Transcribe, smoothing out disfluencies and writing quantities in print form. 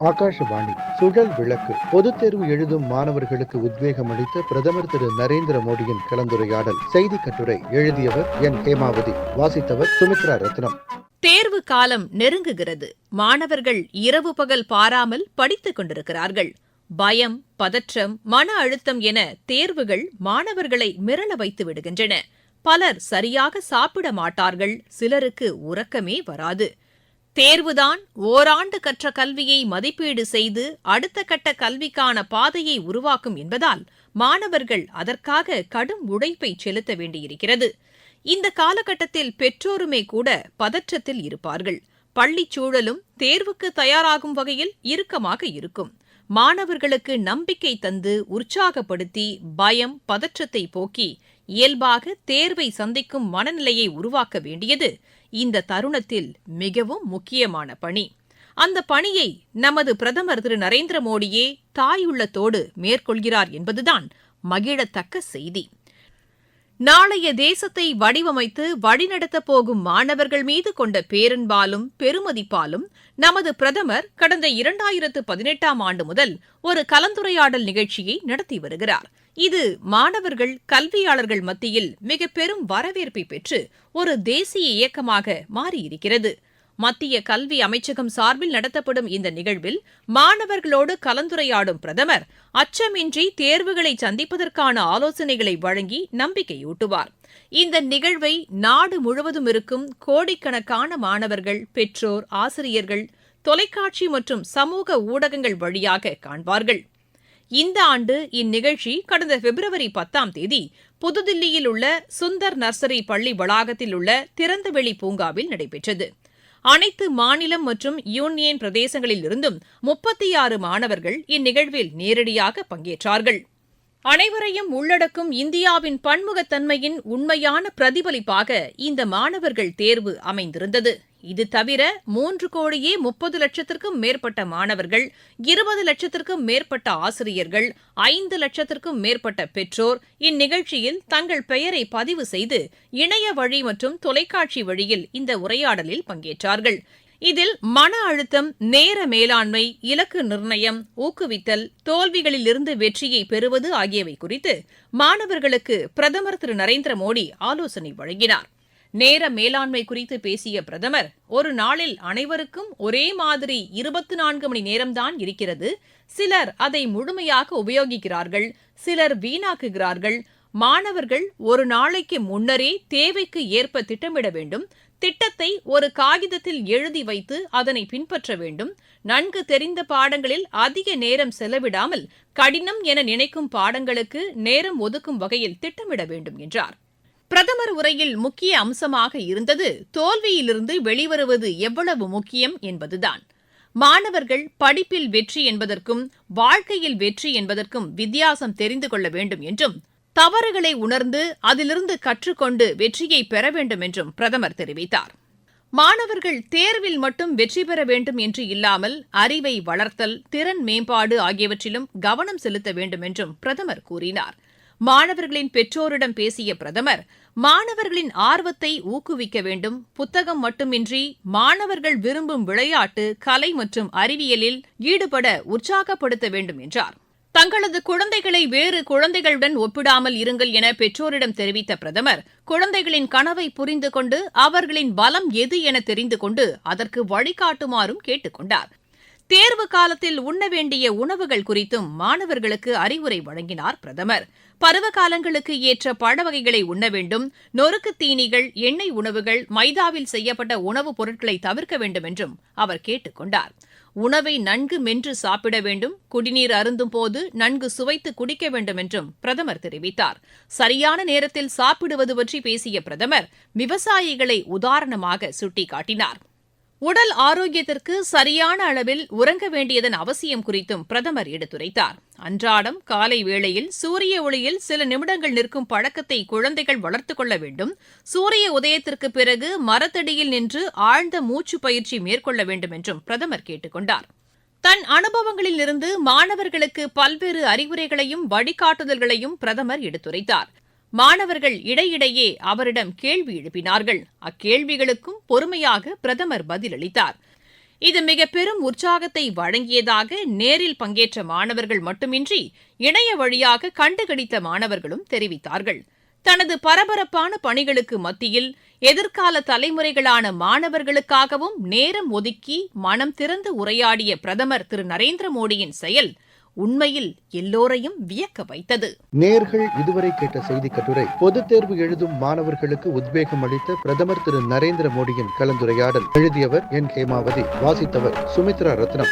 ஆகாஷவாணி சுழல் விளக்கு பொதுத் தேர்வு எழுதும் மாணவர்களுக்கு உத்வேகம் அளித்த பிரதமர் திரு நரேந்திர மோடியின் கலந்துரையாடல். செய்தி கட்டுரை எழுதியவர் என் ஹேமாவதி, வாசித்தவர் சுமித்ரா ரத்னம். தேர்வு காலம் நெருங்குகிறது. மாணவர்கள் இரவு பகல் பாராமல் படித்துக் கொண்டிருக்கிறார்கள். பயம், பதற்றம், மன அழுத்தம் என தேர்வுகள் மாணவர்களை மிரள வைத்து விடுகின்றன. பலர் சரியாக சாப்பிட மாட்டார்கள். சிலருக்கு உறக்கமே வராது. தேர்வுதான் ஓராண்டு கற்ற கல்வியை மதிப்பீடு செய்து அடுத்த கட்ட கல்விக்கான பாதையை உருவாக்கும் என்பதால் மாணவர்கள் அதற்காக கடும் உழைப்பை செலுத்த வேண்டியிருக்கிறது. இந்த காலகட்டத்தில் பெற்றோருமே கூட பதற்றத்தில் இருப்பார்கள். பள்ளிச் சூழலும் தேர்வுக்கு தயாராகும் வகையில் இறுக்கமாக இருக்கும். மாணவர்களுக்கு நம்பிக்கை தந்து உற்சாகப்படுத்தி பயம், பதற்றத்தை போக்கி இயல்பாக தேர்வை சந்திக்கும் மனநிலையை உருவாக்க வேண்டியது இந்த தருணத்தில் மிகவும் முக்கியமான பணி. அந்த பணியை நமது பிரதமர் திரு நரேந்திர மோடியே தாயுள்ளத்தோடு மேற்கொள்கிறார் என்பதுதான் மகிழத்தக்க செய்தி. நாளைய தேசத்தை வடிவமைத்து வழிநடத்தப் போகும் மாணவர்கள் மீது கொண்ட பேரன்பாலும் பெருமதிப்பாலும் நமது பிரதமர் கடந்த 2018ஆம் ஆண்டு முதல் ஒரு கலந்துரையாடல் நிகழ்ச்சியை நடத்தி வருகிறார். இது மாணவர்கள், கல்வியாளர்கள் மத்தியில் மிக பெரும் வரவேற்பை பெற்று ஒரு தேசிய இயக்கமாக மாறியிருக்கிறது. மத்திய கல்வி அமைச்சகம் சார்பில் நடத்தப்படும் இந்த நிகழ்வில் மாணவர்களோடு கலந்துரையாடும் பிரதமர் அச்சமின்றி தேர்வுகளை சந்திப்பதற்கான ஆலோசனைகளை வழங்கி நம்பிக்கையூட்டுவார். இந்த நிகழ்வை நாடு முழுவதும் இருக்கும் கோடிக்கணக்கான மாணவர்கள், பெற்றோர், ஆசிரியர்கள் தொலைக்காட்சி மற்றும் சமூக ஊடகங்கள் வழியாக காண்பார்கள். இந்த ஆண்டு இந்நிகழ்ச்சி கடந்த பிப்ரவரி 10ஆம் தேதி புதுதில்லியில் உள்ள சுந்தர் நர்சரி பள்ளி வளாகத்தில் உள்ள திறந்தவெளி பூங்காவில் நடைபெற்றது. அனைத்து மாநிலம் மற்றும் யூனியன் பிரதேசங்களில் இருந்தும் 36 மாணவர்கள் இந்நிகழ்வில் நேரடியாக பங்கேற்றார்கள். அனைவரையும் உள்ளடக்கும் இந்தியாவின் பன்முகத்தன்மையின் உண்மையான பிரதிபலிப்பாக இந்த மாணவர்கள் தேர்வு அமைந்திருந்தது. இது தவிர 3,30,00,000க்கும் மேற்பட்ட மாணவர்கள், 20 லட்சத்திற்கும் மேற்பட்ட ஆசிரியர்கள், 5 லட்சத்திற்கும் மேற்பட்ட பெற்றோர் இந்நிகழ்ச்சியில் தங்கள் பெயரை பதிவு செய்து இணைய வழி மற்றும் தொலைக்காட்சி வழியில் இந்த உரையாடலில் பங்கேற்றார்கள். இதில் மன அழுத்தம், நேர மேலாண்மை, இலக்கு நிர்ணயம், ஊக்குவித்தல், தோல்விகளிலிருந்து வெற்றியை பெறுவது ஆகியவை குறித்து மாணவர்களுக்கு பிரதமர் திரு நரேந்திர மோடி ஆலோசனை வழங்கினார். நேர மேலாண்மை குறித்து பேசிய பிரதமர், ஒரு நாளில் அனைவருக்கும் ஒரே மாதிரி 24 மணி நேரம்தான் இருக்கிறது. சிலர் அதை முழுமையாக உபயோகிக்கிறார்கள், சிலர் வீணாக்குகிறார்கள். மாணவர்கள் ஒரு நாளைக்கு முன்னரே தேவைக்கு ஏற்ப திட்டமிட வேண்டும். திட்டத்தை ஒரு காகிதத்தில் எழுதி வைத்து அதனை பின்பற்ற வேண்டும். நன்கு தெரிந்த பாடங்களில் அதிக நேரம் செலவிடாமல் கடினம் என நினைக்கும் பாடங்களுக்கு நேரம் ஒதுக்கும் வகையில் திட்டமிட வேண்டும் என்றார். பிரதமர் உரையில் முக்கிய அம்சமாக இருந்தது தோல்வியிலிருந்து வெளிவருவது எவ்வளவு முக்கியம் என்பதுதான். மாணவர்கள் படிப்பில் வெற்றி என்பதற்கும் வாழ்க்கையில் வெற்றி என்பதற்கும் வித்தியாசம் தெரிந்து கொள்ள வேண்டும் என்றும், தவறுகளை உணர்ந்து அதிலிருந்து கற்றுக்கொண்டு வெற்றியை பெற வேண்டும் என்றும் பிரதமர் தெரிவித்தார். மாணவர்கள் தேர்வில் மட்டும் வெற்றி பெற வேண்டும் என்று இல்லாமல் அறிவை வளர்த்தல், திறன் மேம்பாடு ஆகியவற்றிலும் கவனம் செலுத்த வேண்டும் என்றும் பிரதமர் கூறினார். மாணவர்களின் பெற்றோரிடம் பேசிய பிரதமர், மாணவர்களின் ஆர்வத்தை ஊக்குவிக்க வேண்டும். புத்தகம் மட்டுமின்றி மாணவர்கள் விரும்பும் விளையாட்டு, கலை மற்றும் அறிவியலில் ஈடுபட உற்சாகப்படுத்த வேண்டும் என்றார். தங்களது குழந்தைகளை வேறு குழந்தைகளுடன் ஒப்பிடாமல் இருங்கள் என பெற்றோரிடம் தெரிவித்த பிரதமர், குழந்தைகளின் கனவை புரிந்து கொண்டு அவர்களின் பலம் எது என தெரிந்து கொண்டு அதற்கு வழிகாட்டுமாறும் கேட்டுக் கொண்டார். தேர்வு காலத்தில் உண்ண வேண்டிய உணவுகள் குறித்தும் மாணவர்களுக்கு அறிவுரை வழங்கினார் பிரதமர். பருவ காலங்களுக்கு ஏற்ற பழ வகைகளை உண்ண வேண்டும். நொறுக்கு தீனிகள், எண்ணெய் உணவுகள், மைதாவில் செய்யப்பட்ட உணவுப் பொருட்களை தவிர்க்க வேண்டும் என்றும் அவர் கேட்டுக் கொண்டார். உணவை நன்கு மென்று சாப்பிட வேண்டும். குடிநீர் அருந்தும் போது நன்கு சுவைத்து குடிக்க வேண்டும் என்றும் பிரதமர் தெரிவித்தார். சரியான நேரத்தில் சாப்பிடுவது பற்றி பேசிய பிரதமர் விவசாயிகளை உதாரணமாக சுட்டிக்காட்டினார். உடல் ஆரோக்கியத்திற்கு சரியான அளவில் உறங்க வேண்டியதன் அவசியம் குறித்தும் பிரதமர் எடுத்துரைத்தார். அன்றாடம் காலை வேளையில் சூரிய ஒளியில் சில நிமிடங்கள் நிற்கும் பழக்கத்தை குழந்தைகள் வளர்த்துக் கொள்ள வேண்டும். சூரிய உதயத்திற்கு பிறகு மரத்தடியில் நின்று ஆழ்ந்த மூச்சு பயிற்சி மேற்கொள்ள வேண்டும் என்றும் பிரதமர் கேட்டுக் கொண்டார். தன் அனுபவங்களில் இருந்து மாணவர்களுக்கு பல்வேறு அறிவுரைகளையும் வழிகாட்டுதல்களையும் பிரதமர் எடுத்துரைத்தார். மாணவர்கள் இடையிடையே அவரிடம் கேள்வி எழுப்பினார்கள். அக்கேள்விகளுக்கும் பொறுமையாக பிரதமர் பதிலளித்தார். இது மிக பெரும் உற்சாகத்தை வழங்கியதாக நேரில் பங்கேற்ற மாணவர்கள் மட்டுமின்றி இணைய வழியாக கண்டுகளித்த மாணவர்களும் தெரிவித்தார்கள். தனது பரபரப்பான பணிகளுக்கு மத்தியில் எதிர்கால தலைமுறைகளான மாணவர்களுக்காகவும் நேரம் ஒதுக்கி மனம் திறந்து உரையாடிய பிரதமர் திரு நரேந்திர மோடியின் செயல் உண்மையில் எல்லோரையும் வியக்க வைத்தது. நேர்கள் இதுவரை கேட்ட செய்தி கட்டுரை பொதுத் தேர்வு எழுதும் மாணவர்களுக்கு உத்வேகம் அளித்த பிரதமர் திரு நரேந்திர மோடியின் கலந்துரையாடல். எழுதியவர் என் ஹேமாவதி. வாசித்தவர் சுமித்ரா ரத்னம்.